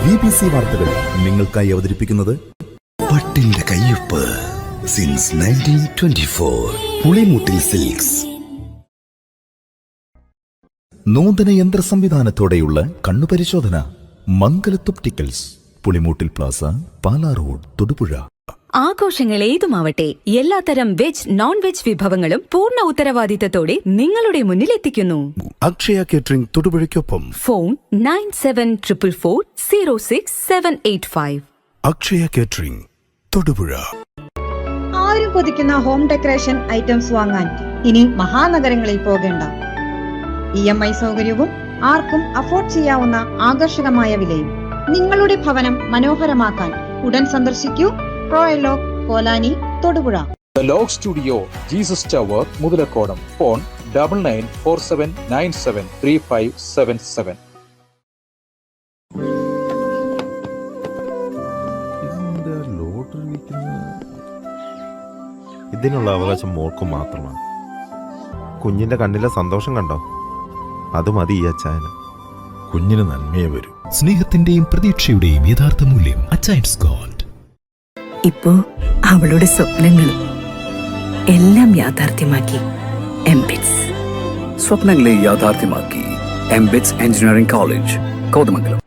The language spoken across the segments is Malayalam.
BBC വാർത്തകൾ നിങ്ങൾക്കായി അവതരിപ്പിക്കുന്നത് പട്ടിന്റെ കയ്യൊപ്പ് സിൻസ് 1924 പുളിമൂട്ടിൽ സിൽക്സ്. നൂതന യന്ത്ര സംവിധാനത്തോടെയുള്ള കണ്ണുപരിശോധന Mangalath opticals, Pulimoottil plaza, Pala road, Thodupuzha. ആഘോഷങ്ങൾ ഏതുമാവട്ടെ, എല്ലാത്തരം വെജ് നോൺ വെജ് വിഭവങ്ങളും പൂർണ്ണ ഉത്തരവാദിത്തത്തോടെ നിങ്ങളുടെ മുന്നിൽ എത്തിക്കുന്നു. അക്ഷയ കേറ്ററിംഗ് തൊടുപുഴയ്ക്കൊപ്പം. ഫോൺ 9744406785. അക്ഷയ കേറ്ററിംഗ് തൊടുപുഴ. ആരും കൊതിക്കുന്ന ഹോം ഡെക്കറേഷൻ ഐറ്റംസ് വാങ്ങാൻ ഇനി മഹാനഗരങ്ങളിൽ പോകേണ്ട. EMI സൗകര്യവും ആർക്കും അഫോർഡ് ചെയ്യാവുന്ന ആകർഷകമായ വിലയും. നിങ്ങളുടെ ഭവനം മനോഹരമാക്കാൻ ഉടൻ സന്ദർശിക്കൂ Royaloak, Kolani, Thodupuzha. The Log Studio, Jesus Tower, Muthalakodam. Phone 9947973577. ഇതിനുള്ള അവകാശം മോൾക്ക് മാത്രമാണ്. കുഞ്ഞിന്റെ കണ്ണിലെ സന്തോഷം കണ്ടോ? അത് മതി ഈ അച്ചായന്. കുഞ്ഞിന് നന്മയെ വരും. സ്നേഹത്തിന്റെയും പ്രതീക്ഷയുടെയും യഥാർത്ഥ മൂല്യം അച്ചയൻസ് ഗോൾഡ്. ഇപ്പോ അവളുടെ സ്വപ്നങ്ങളും എല്ലാം യാഥാർത്ഥ്യമാക്കി എംബിറ്റ്സ്. സ്വപ്നങ്ങളെ യാഥാർത്ഥ്യമാക്കി എംബിറ്റ്സ് എഞ്ചിനീയറിംഗ് കോളേജ്, കോതമംഗലം.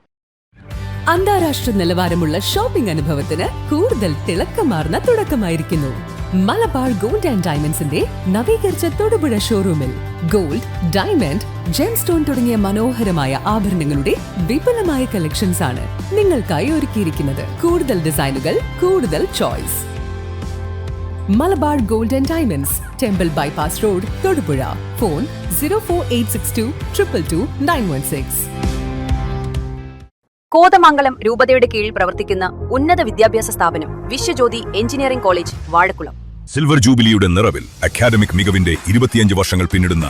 അന്താരാഷ്ട്ര നിലവാരമുള്ള ഷോപ്പിംഗ് അനുഭവത്തിന് കൂടുതൽ തിളക്കമാർന്ന തുടക്കമായിരിക്കുന്നു മലബാർ ഗോൾഡ് ആൻഡ് ഡയമണ്ട്സിന്റെ നവീകരിച്ച തൊടുപുഴ ഷോറൂമിൽ. ഗോൾഡ്, ഡയമണ്ട്, ജെം സ്റ്റോൺ തുടങ്ങിയ മനോഹരമായ ആഭരണങ്ങളുടെ വിപുലമായ കളക്ഷൻസ് ആണ് നിങ്ങൾക്കായി ഒരുക്കിയിരിക്കുന്നത്. കൂടുതൽ ഡിസൈനുകൾ, കൂടുതൽ choice. Malabar gold and diamonds, temple bypass road, Thodupuzha. Phone 04862222916. Kothamangalam രൂപതയുടെ കീഴിൽ പ്രവർത്തിക്കുന്ന ഉന്നത വിദ്യാഭ്യാസ സ്ഥാപനം Vishwajyothi engineering college, Vazhakulam. Silver ജൂബിലിയുടെ നിറവിൽ അക്കാദമിക് മികവിന്റെ 25 വർഷങ്ങൾ പിന്നിടുന്ന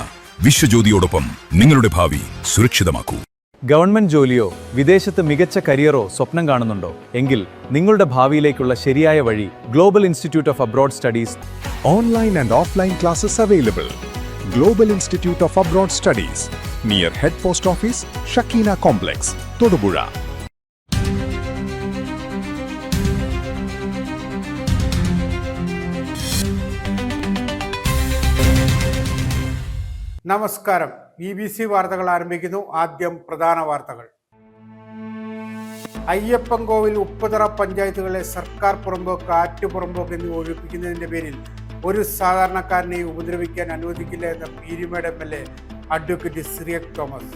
വിശ്വജ്യോതിയോടൊപ്പം നിങ്ങളുടെ ഭാവി സുരക്ഷിതമാക്കൂ. ഗവൺമെന്റ് ജോലിയോ വിദേശത്ത് മികച്ച കരിയറോ സ്വപ്നം കാണുന്നുണ്ടോ? എങ്കിൽ നിങ്ങളുടെ ഭാവിയിലേക്കുള്ള ശരിയായ വഴി global institute of abroad studies. Online and offline classes available. Global institute of abroad studies, near head post office, Shekinah complex, Thodupuzha. നമസ്കാരം. BBC വാർത്തകൾ ആരംഭിക്കുന്നു. ആദ്യം പ്രധാന വാർത്തകൾ. അയ്യപ്പൻകോവിൽ ഉപ്പുതറ പഞ്ചായത്തുകളെ സർക്കാർ പുറമ്പോക്ക്, ആറ്റുപുറമ്പോക്ക് എന്നിവ ഒഴിപ്പിക്കുന്നതിന്റെ പേരിൽ ഒരു സാധാരണക്കാരനെ ഉപദ്രവിക്കാൻ അനുവദിക്കില്ല എന്ന പീരുമേട് MLA അഡ്വക്കേറ്റ് സിറിയക് തോമസ്.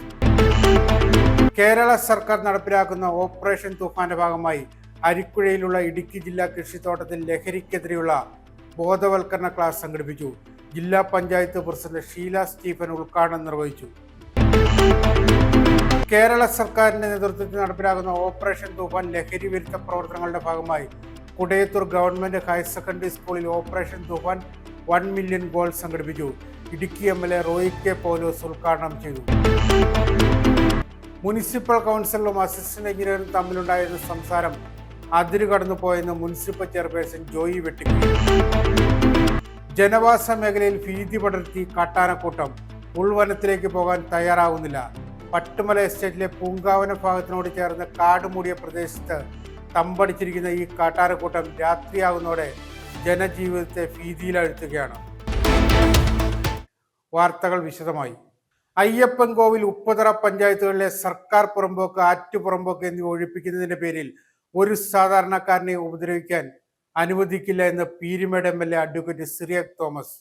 കേരള സർക്കാർ നടപ്പിലാക്കുന്ന ഓപ്പറേഷൻ തൂഫാന്റെ ഭാഗമായി അരിക്കുഴയിലുള്ള ഇടുക്കി ജില്ലാ കൃഷിത്തോട്ടത്തിൽ ലഹരിക്കെതിരെയുള്ള ബോധവൽക്കരണ ക്ലാസ് സംഘടിപ്പിച്ചു. ജില്ലാ പഞ്ചായത്ത് പ്രസിഡന്റ് ഷീല സ്റ്റീഫൻ ഉദ്ഘാടനം നിർവഹിച്ചു. കേരള സർക്കാരിന്റെ നേതൃത്വത്തിൽ നടപ്പിലാക്കുന്ന ഓപ്പറേഷൻ തൂഫാൻ ലഹരി വിരുദ്ധ പ്രവർത്തനങ്ങളുടെ ഭാഗമായി കുടയത്തൂർ ഗവൺമെന്റ് ഹയർ സെക്കൻഡറി സ്കൂളിൽ ഓപ്പറേഷൻ തൂഫാൻ 1 മില്യൺ ഗോൾ സംഘടിപ്പിച്ചു. ഇടുക്കി MLA റോയി കെ പൗലോസ് ഉദ്ഘാടനം ചെയ്തു. മുനിസിപ്പൽ കൗൺസിലറും അസിസ്റ്റന്റ് എഞ്ചിനീയറും തമ്മിലുണ്ടായിരുന്ന സംസാരം അതിരു കടന്നുപോയെന്ന് മുനിസിപ്പൽ ചെയർപേഴ്സൺ ജോയി വെട്ടിക്കുഴി. ജനവാസ മേഖലയിൽ ഭീതി പടർത്തി കാട്ടാനക്കൂട്ടം. ഉൾവനത്തിലേക്ക് പോകാൻ തയ്യാറാവുന്നില്ല. പട്ടുമല എസ്റ്റേറ്റിലെ പൂങ്കാവന ഭാഗത്തിനോട് ചേർന്ന് കാട് മൂടിയ പ്രദേശത്ത് തമ്പടിച്ചിരിക്കുന്ന ഈ കാട്ടാനക്കൂട്ടം രാത്രിയാകുന്നതോടെ ജനജീവിതത്തെ ഭീതിയിലഴുത്തുകയാണ്. വാർത്തകൾ വിശദമായി. അയ്യപ്പൻകോവിൽ ഉപ്പുതറ പഞ്ചായത്തുകളിലെ സർക്കാർ പുറമ്പോക്ക്, ആറ്റുപുറമ്പോക്ക് എന്നിവ ഒഴിപ്പിക്കുന്നതിന്റെ പേരിൽ ഒരു സാധാരണക്കാരനെ ഉപദ്രവിക്കാൻ അനുവദിക്കില്ല എന്ന് പീരുമേട് MLA അഡ്വക്കേറ്റ് സിറിയക് തോമസ്.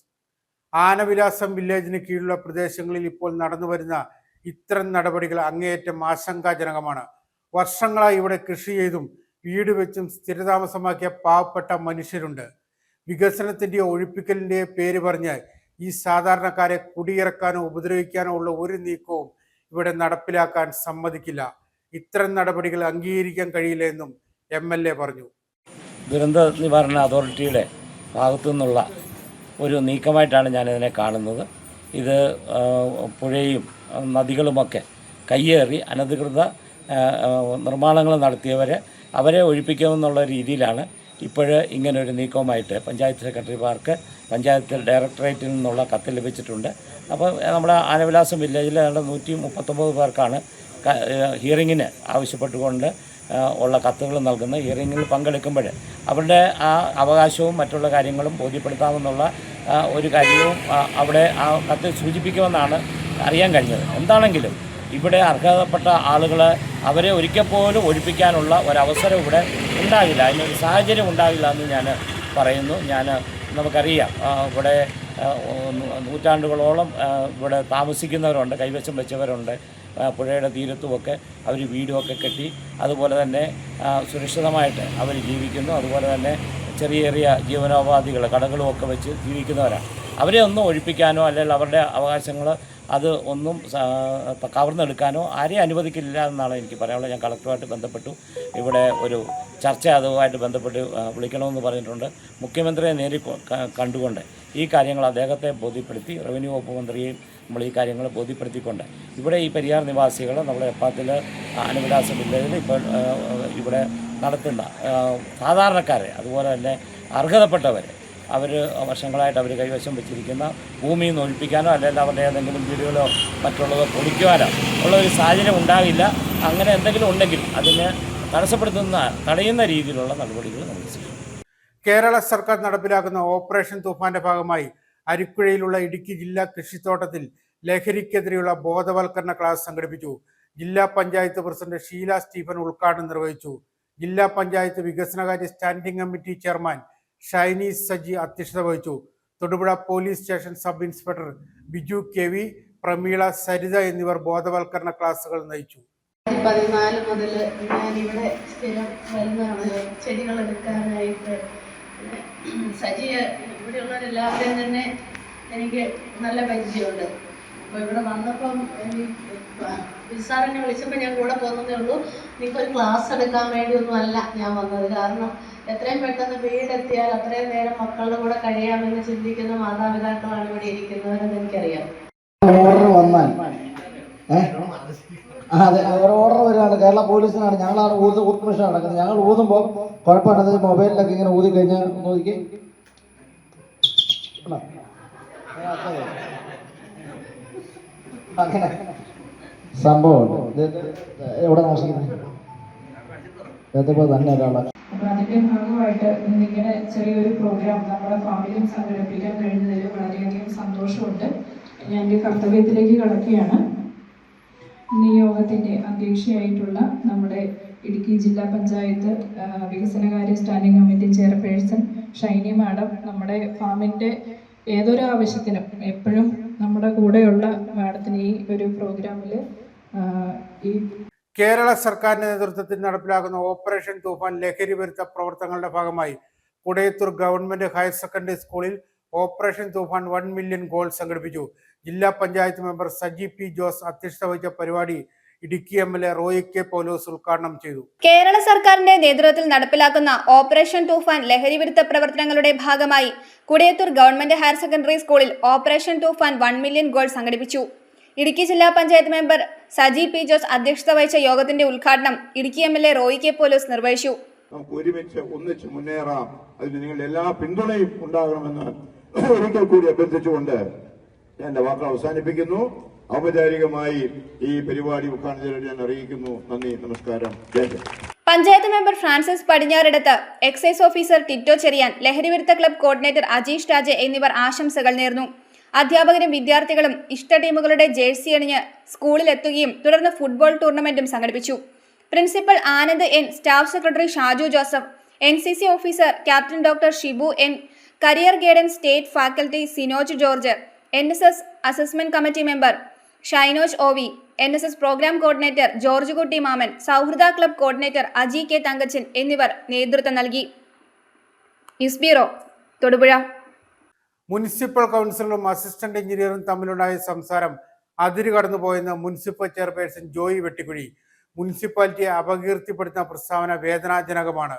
ആനവിലാസം വില്ലേജിന് കീഴിലുള്ള പ്രദേശങ്ങളിൽ ഇപ്പോൾ നടന്നുവരുന്ന ഇത്തരം നടപടികൾ അങ്ങേയറ്റം ആശങ്കാജനകമാണ്. വർഷങ്ങളായി ഇവിടെ കൃഷി ചെയ്തും വീട് വെച്ചും സ്ഥിരതാമസമാക്കിയ പാവപ്പെട്ട മനുഷ്യരുണ്ട്. വികസനത്തിൻ്റെയോ ഒഴിപ്പിക്കലിൻ്റെയോ പേര് പറഞ്ഞ് ഈ സാധാരണക്കാരെ കുടിയിറക്കാനോ ഉപദ്രവിക്കാനോ ഉള്ള ഒരു നീക്കവും ഇവിടെ നടപ്പിലാക്കാൻ സമ്മതിക്കില്ല. ഇത്തരം നടപടികൾ അംഗീകരിക്കാൻ കഴിയില്ല എന്നും MLA പറഞ്ഞു. ദുരന്ത നിവാരണ അതോറിറ്റിയുടെ ഭാഗത്തു നിന്നുള്ള ഒരു നീക്കമായിട്ടാണ് ഞാനിതിനെ കാണുന്നത്. ഇത് പുഴയും നദികളുമൊക്കെ കയ്യേറി അനധികൃത നിർമ്മാണങ്ങൾ അവരെ ഒഴിപ്പിക്കുമെന്നുള്ള രീതിയിലാണ് ഇപ്പോൾ ഇങ്ങനൊരു നീക്കവുമായിട്ട് പഞ്ചായത്ത് സെക്രട്ടറിമാർക്ക് പഞ്ചായത്ത് ഡയറക്ടറേറ്റിൽ നിന്നുള്ള കത്ത് ലഭിച്ചിട്ടുണ്ട്. അപ്പോൾ നമ്മുടെ ആനവിലാസം വില്ലേജിൽ 139 പേർക്കാണ് ഹിയറിങ്ങിന് ആവശ്യപ്പെട്ടുകൊണ്ട് ഉള്ള കത്തുകൾ നൽകുന്ന ഹിയറിങ്ങിൽ പങ്കെടുക്കുമ്പോൾ അവരുടെ ആ അവകാശവും മറ്റുള്ള കാര്യങ്ങളും ബോധ്യപ്പെടുത്താമെന്നുള്ള ഒരു കാര്യവും അവിടെ ആ കത്തിൽ സൂചിപ്പിക്കുമെന്നാണ് അറിയാൻ കഴിഞ്ഞത്. എന്താണെങ്കിലും ഇവിടെ അർഹതപ്പെട്ട ആളുകൾ അവരെ ഒരിക്കൽ പോലും ഒഴിപ്പിക്കാനുള്ള ഒരവസരം ഇവിടെ ഉണ്ടാകില്ല, അതിനൊരു സാഹചര്യം ഉണ്ടാകില്ല എന്ന് ഞാൻ പറയുന്നു. നമുക്കറിയാം ഇവിടെ നൂറ്റാണ്ടുകളോളം ഇവിടെ താമസിക്കുന്നവരുണ്ട്, കൈവശം വെച്ചവരുണ്ട്. പുഴയുടെ തീരത്തുമൊക്കെ അവർ വീടുമൊക്കെ കെട്ടി അതുപോലെ തന്നെ സുരക്ഷിതമായിട്ട് അവർ ജീവിക്കുന്നു. അതുപോലെ തന്നെ ചെറിയ ചെറിയ ജീവനോപാധികൾ കടകളുമൊക്കെ വെച്ച് ജീവിക്കുന്നവരാണ്. അവരെ ഒന്നും ഒഴിപ്പിക്കാനോ അല്ലെങ്കിൽ അവരുടെ അവകാശങ്ങൾ അത് ഒന്നും കവർന്നെടുക്കാനോ ആരെയും അനുവദിക്കില്ല എന്നാണ് എനിക്ക് പറയാനുള്ളത്. ഞാൻ കളക്ടറുമായിട്ട് ബന്ധപ്പെട്ടു, ഇവിടെ ഒരു ചർച്ച അതുമായിട്ട് ബന്ധപ്പെട്ട് വിളിക്കണമെന്ന് പറഞ്ഞിട്ടുണ്ട്. മുഖ്യമന്ത്രിയെ നേരിൽ കണ്ടുകൊണ്ട് ഈ കാര്യങ്ങൾ അദ്ദേഹത്തെ ബോധ്യപ്പെടുത്തി, റവന്യൂ വകുപ്പ് മന്ത്രിയെയും നമ്മൾ ഈ കാര്യങ്ങൾ ബോധ്യപ്പെടുത്തിക്കൊണ്ട് ഇവിടെ ഈ പെരിയാർ നിവാസികൾ നമ്മുടെ എപ്പാത്തിൽ അനുവിലാസ വില്ലേജിൽ ഇപ്പോൾ ഇവിടെ നടത്തുന്ന സാധാരണക്കാരെ അതുപോലെ തന്നെ അർഹതപ്പെട്ടവരെ അവർ വർഷങ്ങളായിട്ട് അവർ കൈവശം വെച്ചിരിക്കുന്ന ഭൂമിയിൽ നിന്ന് ഒഴിപ്പിക്കാനോ അല്ലെങ്കിൽ അവരുടെ ഏതെങ്കിലും വീടുകളോ മറ്റുള്ളതോ പൊളിക്കുവാനോ ഉള്ള ഒരു സാഹചര്യം ഉണ്ടാകില്ല. അങ്ങനെ എന്തെങ്കിലും ഉണ്ടെങ്കിൽ അതിനെ തടയുന്ന രീതിയിലുള്ള നടപടികൾ നമ്മൾ ചെയ്യും. കേരള സർക്കാർ നടപ്പിലാക്കുന്ന ഓപ്പറേഷൻ തൂഫാന്റെ ഭാഗമായി അരിക്കുഴയിലുള്ള ഇടുക്കി ജില്ലാ കൃഷിത്തോട്ടത്തിൽ ലഹരിക്കെതിരെയുള്ള ബോധവൽക്കരണ ക്ലാസ് സംഘടിപ്പിച്ചു. ജില്ലാ പഞ്ചായത്ത് പ്രസിഡന്റ് ഷീല സ്റ്റീഫൻ ഉദ്ഘാടനം നിർവഹിച്ചു. ജില്ലാ പഞ്ചായത്ത് വികസനകാര്യ standing committee chairman Shiny Saji അധ്യക്ഷത വഹിച്ചു. Thodupuzha police station sub inspector Biju KV, Prameela, Saritha എന്നിവർ ബോധവൽക്കരണ ക്ലാസുകൾ നയിച്ചു. 2014 മുതൽ ഞാനിവിടെ സ്ഥിരം വരുന്നതാണ് ചെടികൾ എടുക്കാനായിട്ട്. സജി ഇവിടെയുള്ളവരെല്ലാവരെയും തന്നെ എനിക്ക് നല്ല പരിചയമുണ്ട്. അപ്പോൾ ഇവിടെ വന്നപ്പം സാറിനെ വിളിച്ചപ്പോൾ ഞാൻ കൂടെ പോകുന്നതേ ഉള്ളൂ. നിങ്ങൾക്കൊരു ക്ലാസ് എടുക്കാൻ വേണ്ടിയൊന്നും അല്ല ഞാൻ വന്നത്. കാരണം എത്രയും പെട്ടെന്ന് വീടെത്തിയാൽ അത്രയും നേരം മക്കളുടെ കൂടെ കഴിയാമെന്ന് ചിന്തിക്കുന്ന മാതാപിതാക്കളാണ് ഇവിടെ ഇരിക്കുന്നവരെന്ന് എനിക്കറിയാം. ഓർഡർ വന്നാൽ അതെ, ഒരു ഓർഡർ വരികയാണ് കേരള പോലീസിനാണ്. ഞങ്ങളാണ് ഊത്ത് മിഷൻ നടക്കുന്നത്. ഞങ്ങൾ ഊതുമ്പോൾ കുഴപ്പമാണത് മൊബൈലിലൊക്കെ ഇങ്ങനെ ഊതി കഴിഞ്ഞാൽ നോക്കി അങ്ങനെ സംഭവമുണ്ട്. എവിടെ താമസിക്കുന്നത് തന്നെ ഒരാളാണ്. അപ്പോൾ അതിൻ്റെ ഭാഗമായിട്ട് ഇന്നിങ്ങനെ ചെറിയൊരു പ്രോഗ്രാം നമ്മുടെ ഫാമിലിയും സംഘടിപ്പിക്കാൻ കഴിഞ്ഞതിൽ വളരെയധികം സന്തോഷമുണ്ട്. ഞാൻ എൻ്റെ കർത്തവ്യത്തിലേക്ക് കടക്കുകയാണ്. ഇന്ന് ഈ യോഗത്തിൻ്റെ അധ്യക്ഷയായിട്ടുള്ള നമ്മുടെ ഇടുക്കി ജില്ലാ പഞ്ചായത്ത് വികസനകാര്യ standing committee chairperson Shiny madam നമ്മുടെ ഫാമിൻ്റെ ഏതൊരു ആവശ്യത്തിനും എപ്പോഴും നമ്മുടെ കൂടെയുള്ള മാഡത്തിന് ഈ ഒരു പ്രോഗ്രാമിൽ ഈ കേരള സർക്കാരിന്റെ നേതൃത്വത്തിൽ നടപ്പിലാക്കുന്ന ഓപ്പറേഷൻ തൂഫാൻ ലഹരി വിരുദ്ധ പ്രവർത്തനങ്ങളുടെ ഭാഗമായി കുടയത്തൂർ ഗവൺമെന്റ് ഹയർ സെക്കൻഡറി സ്കൂളിൽ ഓപ്പറേഷൻ തൂഫാൻ 1 മില്യൺ ഗോൾ സംഘടിപ്പിച്ചു. ജില്ലാ പഞ്ചായത്ത് മെമ്പർ സജി P. ജോസ് അധ്യക്ഷത വഹിച്ച പരിപാടി ഇടുക്കി MLA റോയി K. പൗലോസ് ഉദ്ഘാടനം ചെയ്തു. കേരള സർക്കാരിന്റെ നേതൃത്വത്തിൽ നടപ്പിലാക്കുന്ന ഓപ്പറേഷൻ തൂഫാൻ ലഹരി വിരുദ്ധ പ്രവർത്തനങ്ങളുടെ ഭാഗമായി കുടയത്തൂർ ഗവൺമെന്റ് ഹയർ സെക്കൻഡറി സ്കൂളിൽ ഓപ്പറേഷൻ തൂഫാൻ 1 മില്യൺ ഗോൾ സംഘടിപ്പിച്ചു. ഇടുക്കി ജില്ലാ പഞ്ചായത്ത് മെമ്പർ സജി P. ജോസ് അധ്യക്ഷത വഹിച്ച യോഗത്തിന്റെ ഉദ്ഘാടനം ഇടുക്കി MLA റോയി K. പൗലോസ് നിർവഹിച്ചു. നമുക്ക് ഒരുമിച്ച് ഒന്നിച്ച് മുന്നേറാം. അതിന് നിങ്ങളുടെ എല്ലാ പിന്തുണയും ഉണ്ടാകണമെന്ന് ഒരിക്കൽ കൂടി അഭ്യർത്ഥിച്ചുകൊണ്ട് ഞാൻ എൻ്റെ വാക്കുകൾ അവസാനിപ്പിക്കുന്നു. ഔപചാരികമായി ഈ പരിപാടി ഉദ്ഘാടനം ചെയ്ത് ഞാൻ അറിയിക്കുന്നു. നന്ദി, നമസ്കാരം. Panchayat member Francis Padinjaredathu, excise officer Tito Cherian, ലഹരിവിരുദ്ധ ക്ലബ് കോർഡിനേറ്റർ അജീഷ് രാജ് എന്നിവർ ആശംസകൾ നേർന്നു. അധ്യാപകരും വിദ്യാർത്ഥികളും ഇഷ്ട ടീമുകളുടെ ജേഴ്സി അണിഞ്ഞ് സ്കൂളിൽ എത്തുകയും തുടർന്ന് ഫുട്ബോൾ ടൂർണമെന്റും സംഘടിപ്പിച്ചു. Principal Anand N, staff secretary Shaju Joseph, NCC officer captain doctor Shibu N, career guidance state faculty Sinoj George, NSS assessment committee member Shinoj OV, NSS programme coordinator George Kutty Maman, സൗഹൃദ club coordinator Aji K. Thankachan എന്നിവർ നേതൃത്വം നൽകി. News bureau, Thodupuzha. മുനിസിപ്പൽ കൗൺസിലറും അസിസ്റ്റന്റ് എഞ്ചിനീയറും തമ്മിലുണ്ടായ സംസാരം അതിരുകടന്നുപോയെന്ന് മുനിസിപ്പൽ ചെയർപേഴ്സൺ ജോയി വെട്ടിക്കുഴി. മുനിസിപ്പാലിറ്റിയെ അപകീർത്തിപ്പെടുത്തുന്ന പ്രസ്താവന വേദനാജനകമാണ്.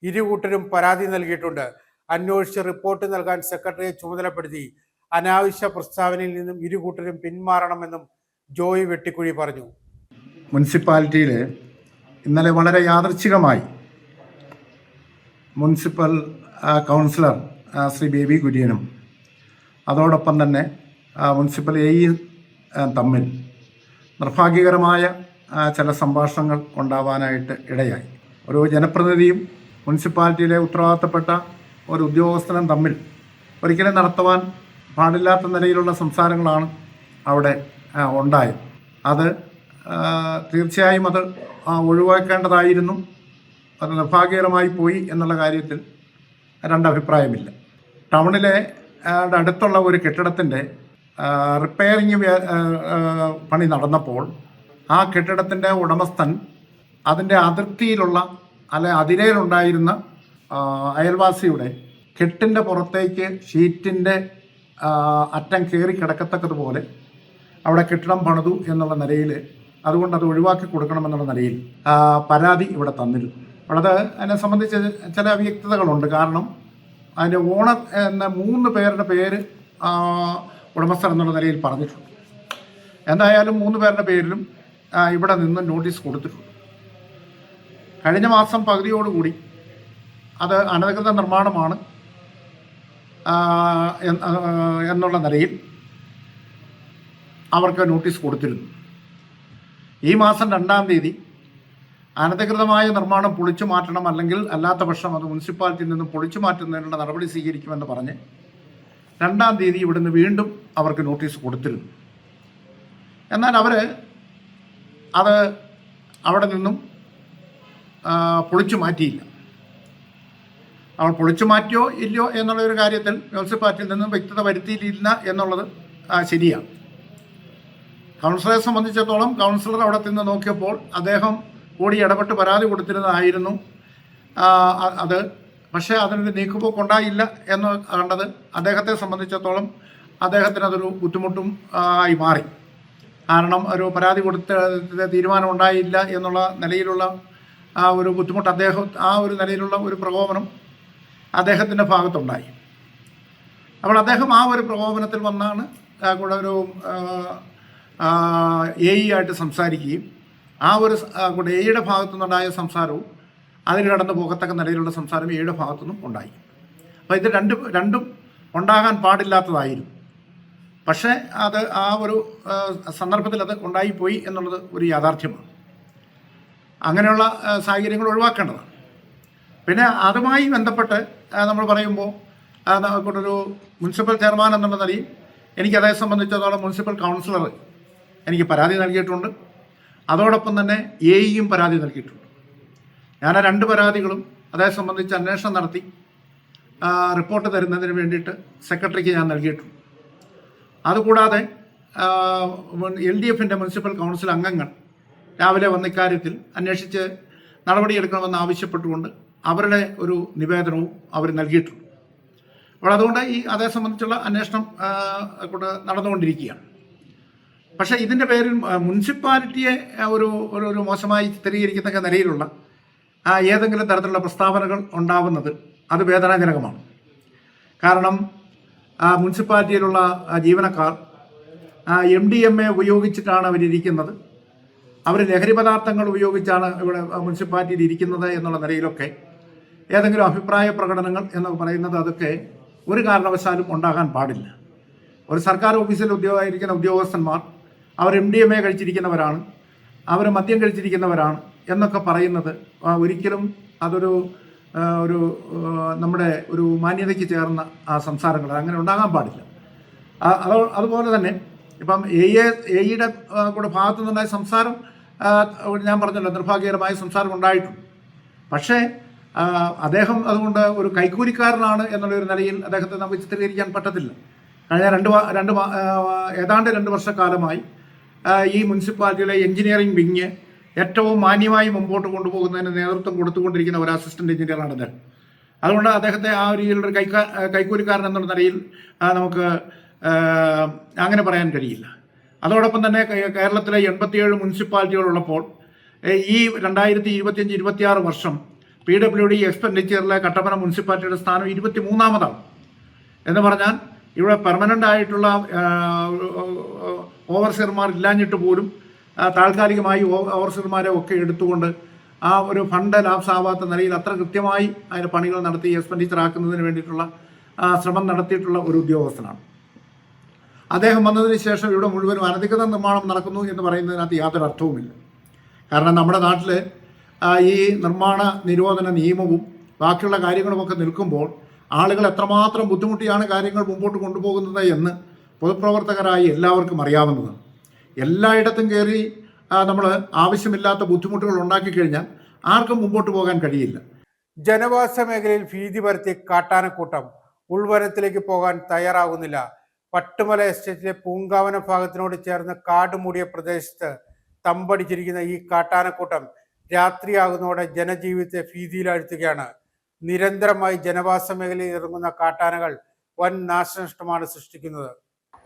ഇരുകൂട്ടരും പരാതി നൽകിയിട്ടുണ്ട്. അന്വേഷിച്ച് റിപ്പോർട്ട് നൽകാൻ സെക്രട്ടറിയെ ചുമതലപ്പെടുത്തി. അനാവശ്യ പ്രസ്താവനയിൽ നിന്നും ഇരുകൂട്ടരും പിന്മാറണമെന്നും ജോയി വെട്ടിക്കുഴി പറഞ്ഞു. മുനിസിപ്പാലിറ്റിയിൽ ഇന്നലെ വളരെ യാദൃച്ഛികമായി മുനിസിപ്പൽ കൗൺസിലർ ശ്രീ ബേബി കുര്യനും അതോടൊപ്പം തന്നെ മുനിസിപ്പൽ AE തമ്മിൽ നിർഭാഗ്യകരമായ ചില സംഭാഷണങ്ങൾ ഉണ്ടാവാനായിട്ട് ഇടയായി. ഒരു ജനപ്രതിനിധിയും മുനിസിപ്പാലിറ്റിയിലെ ഉത്തരവാദിത്തപ്പെട്ട ഒരു ഉദ്യോഗസ്ഥനും തമ്മിൽ ഒരിക്കലും നടത്തുവാൻ പാടില്ലാത്ത നിലയിലുള്ള സംസാരങ്ങളാണ് അവിടെ ഉണ്ടായത്. അത് തീർച്ചയായും അത് ഒഴിവാക്കേണ്ടതായിരുന്നു. അത് നിർഭാഗ്യകരമായി പോയി എന്നുള്ള കാര്യത്തിൽ രണ്ടഭിപ്രായമില്ല. ടൗണിലെ അടുത്തുള്ള ഒരു കെട്ടിടത്തിൻ്റെ റിപ്പയറിങ് പണി നടന്നപ്പോൾ ആ കെട്ടിടത്തിൻ്റെ ഉടമസ്ഥൻ അതിൻ്റെ അതിർത്തിയിലുള്ള അതിരയിലുണ്ടായിരുന്ന അയൽവാസിയുടെ കെട്ടിൻ്റെ പുറത്തേക്ക് ഷീറ്റിൻ്റെ അറ്റം കയറി കിടക്കത്തക്കതുപോലെ അവിടെ കെട്ടിടം പണിതു എന്നുള്ള നിലയിൽ, അതുകൊണ്ട് അത് ഒഴിവാക്കി കൊടുക്കണമെന്നുള്ള നിലയിൽ പരാതി ഇവിടെ തന്നിരുന്നു. അപ്പോൾ അത് അതിനെ സംബന്ധിച്ച് ചില അവ്യക്തതകളുണ്ട്. കാരണം അതിൻ്റെ ഓണർ എന്ന 3 പേരുടെ പേര് ഉടമസ്ഥർ എന്നുള്ള നിലയിൽ പറഞ്ഞിട്ടുണ്ട്. എന്തായാലും 3 പേരുടെ പേരിലും ഇവിടെ നിന്ന് നോട്ടീസ് കൊടുത്തിട്ടുണ്ട്. കഴിഞ്ഞ മാസം പകുതിയോടുകൂടി അത് അനധികൃത നിർമ്മാണമാണ് എന്നുള്ള നിലയിൽ അവർക്ക് നോട്ടീസ് കൊടുത്തിരുന്നു. ഈ മാസം 2-ാം തീയതി അനധികൃതമായ നിർമ്മാണം പൊളിച്ചു മാറ്റണം, അല്ലെങ്കിൽ അല്ലാത്ത പക്ഷം അത് മുനിസിപ്പാലിറ്റിയിൽ നിന്നും പൊളിച്ചു മാറ്റുന്നതിനുള്ള നടപടി സ്വീകരിക്കുമെന്ന് പറഞ്ഞ് 2-ാം തീയതി ഇവിടുന്ന് വീണ്ടും അവർക്ക് നോട്ടീസ് കൊടുത്തിരുന്നു. എന്നാൽ അവർ അത് അവിടെ നിന്നും പൊളിച്ചു മാറ്റിയില്ല. അവർ പൊളിച്ചു മാറ്റിയോ ഇല്ലയോ എന്നുള്ളൊരു കാര്യത്തിൽ മുനിസിപ്പാലിറ്റിയിൽ നിന്നും വ്യക്തത വരുത്തിയില്ല എന്നുള്ളത് ശരിയാണ്. കൗൺസിലറെ സംബന്ധിച്ചിടത്തോളം കൗൺസിലർ അവിടെ നിന്ന് നോക്കിയപ്പോൾ അദ്ദേഹം കൂടി ഇടപെട്ട് പരാതി കൊടുത്തിരുന്നതായിരുന്നു അത്. പക്ഷേ അതിനൊരു നീക്കുപോക്കുണ്ടായില്ല എന്ന് കണ്ടത് അദ്ദേഹത്തെ സംബന്ധിച്ചിടത്തോളം അദ്ദേഹത്തിനതൊരു ബുദ്ധിമുട്ടും ആയി മാറി. കാരണം ഒരു പരാതി കൊടുത്ത തീരുമാനം ഉണ്ടായില്ല എന്നുള്ള നിലയിലുള്ള ഒരു ബുദ്ധിമുട്ട് ഒരു നിലയിലുള്ള ഒരു പ്രകോപനം അദ്ദേഹത്തിൻ്റെ ഭാഗത്തുണ്ടായി. അപ്പോൾ അദ്ദേഹം ഒരു പ്രകോപനത്തിൽ വന്നാണ് കൂടെ ഒരു AE ആയിട്ട് സംസാരിക്കുകയും കൂടെ AEയുടെ ഭാഗത്തുനിന്നുണ്ടായ സംസാരവും അതിൽ കടന്നു പോകത്തക്ക നിലയിലുള്ള സംസാരം AEയുടെ ഭാഗത്തുനിന്നും ഉണ്ടായി. അപ്പോൾ ഇത് രണ്ടും ഉണ്ടാകാൻ പാടില്ലാത്തതായിരുന്നു. പക്ഷേ അത് ഒരു സന്ദർഭത്തിൽ അത് ഉണ്ടായിപ്പോയി എന്നുള്ളത് ഒരു യാഥാർത്ഥ്യമാണ്. അങ്ങനെയുള്ള സാഹചര്യങ്ങൾ ഒഴിവാക്കേണ്ടതാണ്. പിന്നെ അതുമായി ബന്ധപ്പെട്ട് നമ്മൾ പറയുമ്പോൾ നമുക്കൊരു മുനിസിപ്പൽ ചെയർമാൻ എന്നുള്ള നിലയിൽ എനിക്ക് അതേ സംബന്ധിച്ചിടത്തോളം മുനിസിപ്പൽ കൗൺസിലർ എനിക്ക് പരാതി നൽകിയിട്ടുണ്ട്. അതോടൊപ്പം തന്നെ AEയും പരാതി നൽകിയിട്ടുണ്ട്. ഞാൻ 2 പരാതികളും അതേ സംബന്ധിച്ച് അന്വേഷണം നടത്തി റിപ്പോർട്ട് തരുന്നതിന് വേണ്ടിയിട്ട് സെക്രട്ടറിക്ക് ഞാൻ നൽകിയിട്ടുണ്ട്. അതുകൂടാതെ LDFൻ്റെ മുനിസിപ്പൽ കൗൺസിൽ അംഗങ്ങൾ രാവിലെ വന്ന ഇക്കാര്യത്തിൽ അന്വേഷിച്ച് നടപടിയെടുക്കണമെന്ന് ആവശ്യപ്പെട്ടുകൊണ്ട് അവരുടെ ഒരു നിവേദനവും അവർ നൽകിയിട്ടുണ്ട്. അപ്പോൾ അതുകൊണ്ട് അതേ സംബന്ധിച്ചുള്ള അന്വേഷണം നടന്നുകൊണ്ടിരിക്കുകയാണ്. പക്ഷേ ഇതിൻ്റെ പേരിൽ മുനിസിപ്പാലിറ്റിയെ ഒരു മോശമായി ചിത്രീകരിക്കത്തക്ക നിലയിലുള്ള ഏതെങ്കിലും തരത്തിലുള്ള പ്രസ്താവനകൾ ഉണ്ടാവുന്നത് അത് വേദനാജനകമാണ്. കാരണം മുനിസിപ്പാലിറ്റിയിലുള്ള ജീവനക്കാർ MDMA ഉപയോഗിച്ചിട്ടാണ് അവരിയ്ക്കുന്നത്. അവർ ലഹരി പദാർത്ഥങ്ങൾ ഉപയോഗിച്ചാണ് ഇവിടെ മുനിസിപ്പാലിറ്റിയിൽ ഇരിക്കുന്നത് എന്നുള്ള നിലയിലൊക്കെ ഏതെങ്കിലും അഭിപ്രായ പ്രകടനങ്ങൾ എന്ന് പറയുന്നത് അതൊക്കെ ഒരു കാരണവശാലും ഉണ്ടാകാൻ പാടില്ല. ഒരു സർക്കാർ ഓഫീസിൽ ഉദ്യോഗമായിരിക്കുന്ന ഉദ്യോഗസ്ഥന്മാർ അവർ MDMA കഴിച്ചിരിക്കുന്നവരാണ്, അവർ മദ്യം കഴിച്ചിരിക്കുന്നവരാണ് എന്നൊക്കെ പറയുന്നത് ഒരിക്കലും അതൊരു നമ്മുടെ ഒരു മാന്യതയ്ക്ക് ചേർന്ന സംസാരങ്ങൾ അങ്ങനെ ഉണ്ടാകാൻ പാടില്ല. അതുപോലെ തന്നെ ഇപ്പം AEയുടെ കൂടെ ഭാഗത്തു നിന്നുണ്ടായ സംസാരം ഞാൻ പറഞ്ഞല്ലോ, നിർഭാഗ്യകരമായ സംസാരം ഉണ്ടായിട്ടുണ്ട്. പക്ഷേ അദ്ദേഹം അതുകൊണ്ട് ഒരു കൈക്കൂലിക്കാരനാണ് എന്നുള്ളൊരു നിലയിൽ അദ്ദേഹത്തെ നമുക്ക് ചിത്രീകരിക്കാൻ പറ്റത്തില്ല. കഴിഞ്ഞ ഏതാണ്ട് 2 വർഷക്കാലമായി ഈ മുനിസിപ്പാലിറ്റിയിലെ എഞ്ചിനീയറിംഗ് വിങ് ഏറ്റവും മാന്യമായി മുമ്പോട്ട് കൊണ്ടുപോകുന്നതിന് നേതൃത്വം കൊടുത്തുകൊണ്ടിരിക്കുന്ന ഒരു അസിസ്റ്റന്റ് എഞ്ചിനീയറാണ് അദ്ദേഹം. അതുകൊണ്ട് അദ്ദേഹത്തെ രീതിയിലൊരു കൈക്കൂലിക്കാരൻ എന്നുള്ള നിലയിൽ നമുക്ക് അങ്ങനെ പറയാൻ കഴിയില്ല. അതോടൊപ്പം തന്നെ കേരളത്തിലെ 87 മുനിസിപ്പാലിറ്റികളുള്ളപ്പോൾ ഈ 2025-26 വർഷം PWD എക്സ്പെൻഡിച്ചറിലെ കട്ടപ്പന മുനിസിപ്പാലിറ്റിയുടെ സ്ഥാനം 23-ാമതാണ്. എന്ന് പറഞ്ഞാൽ ഇവിടെ പെർമനൻ്റ് ആയിട്ടുള്ള ഓവർസിയർമാർ ഇല്ലാഞ്ഞിട്ട് പോലും താൽക്കാലികമായി ഓവർസിയർമാരെ ഒക്കെ എടുത്തുകൊണ്ട് ഒരു ഫണ്ട് ലാഭ്സാവാത്ത നിലയിൽ അത്ര കൃത്യമായി അതിന് പണികൾ നടത്തി എക്സ്പെൻഡിച്ചർ ആക്കുന്നതിന് വേണ്ടിയിട്ടുള്ള ശ്രമം നടത്തിയിട്ടുള്ള ഒരു ഉദ്യോഗസ്ഥനാണ്. അദ്ദേഹം വന്നതിന് ശേഷം ഇവിടെ മുഴുവനും അനധികൃത നിർമ്മാണം നടക്കുന്നു എന്ന് പറയുന്നതിനകത്ത് യാതൊരു അർത്ഥവുമില്ല. കാരണം നമ്മുടെ നാട്ടിൽ ഈ നിർമ്മാണ നിരോധന നിയമവും ബാക്കിയുള്ള കാര്യങ്ങളുമൊക്കെ നിൽക്കുമ്പോൾ ആളുകൾ എത്രമാത്രം ബുദ്ധിമുട്ടിയാണ് കാര്യങ്ങൾ മുമ്പോട്ട് കൊണ്ടുപോകുന്നത് എന്ന് പൊതുപ്രവർത്തകരായി എല്ലാവർക്കും അറിയാവുന്നതാണ്. എല്ലായിടത്തും കയറി നമ്മൾ ആവശ്യമില്ലാത്ത ബുദ്ധിമുട്ടുകൾ ഉണ്ടാക്കി കഴിഞ്ഞാൽ ആർക്കും മുമ്പോട്ട് പോകാൻ കഴിയില്ല. ജനവാസ മേഖലയിൽ ഭീതി പരത്തി കാട്ടാനക്കൂട്ടം ഉൾവനത്തിലേക്ക് പോകാൻ തയ്യാറാകുന്നില്ല. പട്ടുമല എസ്റ്റേറ്റിലെ പൂങ്കാവന ഭാഗത്തിനോട് ചേർന്ന് കാട് മൂടിയ പ്രദേശത്ത് തമ്പടിച്ചിരിക്കുന്ന ഈ കാട്ടാനക്കൂട്ടം രാത്രിയാകുന്നതോടെ ജനജീവിതത്തെ ഭീതിയിലാഴ്ത്തുകയാണ്. നിരന്തരമായി ജനവാസ മേഖലയിൽ ഇറങ്ങുന്ന കാട്ടാനകൾ വൻ നാശനഷ്ടമാണ് സൃഷ്ടിക്കുന്നത്.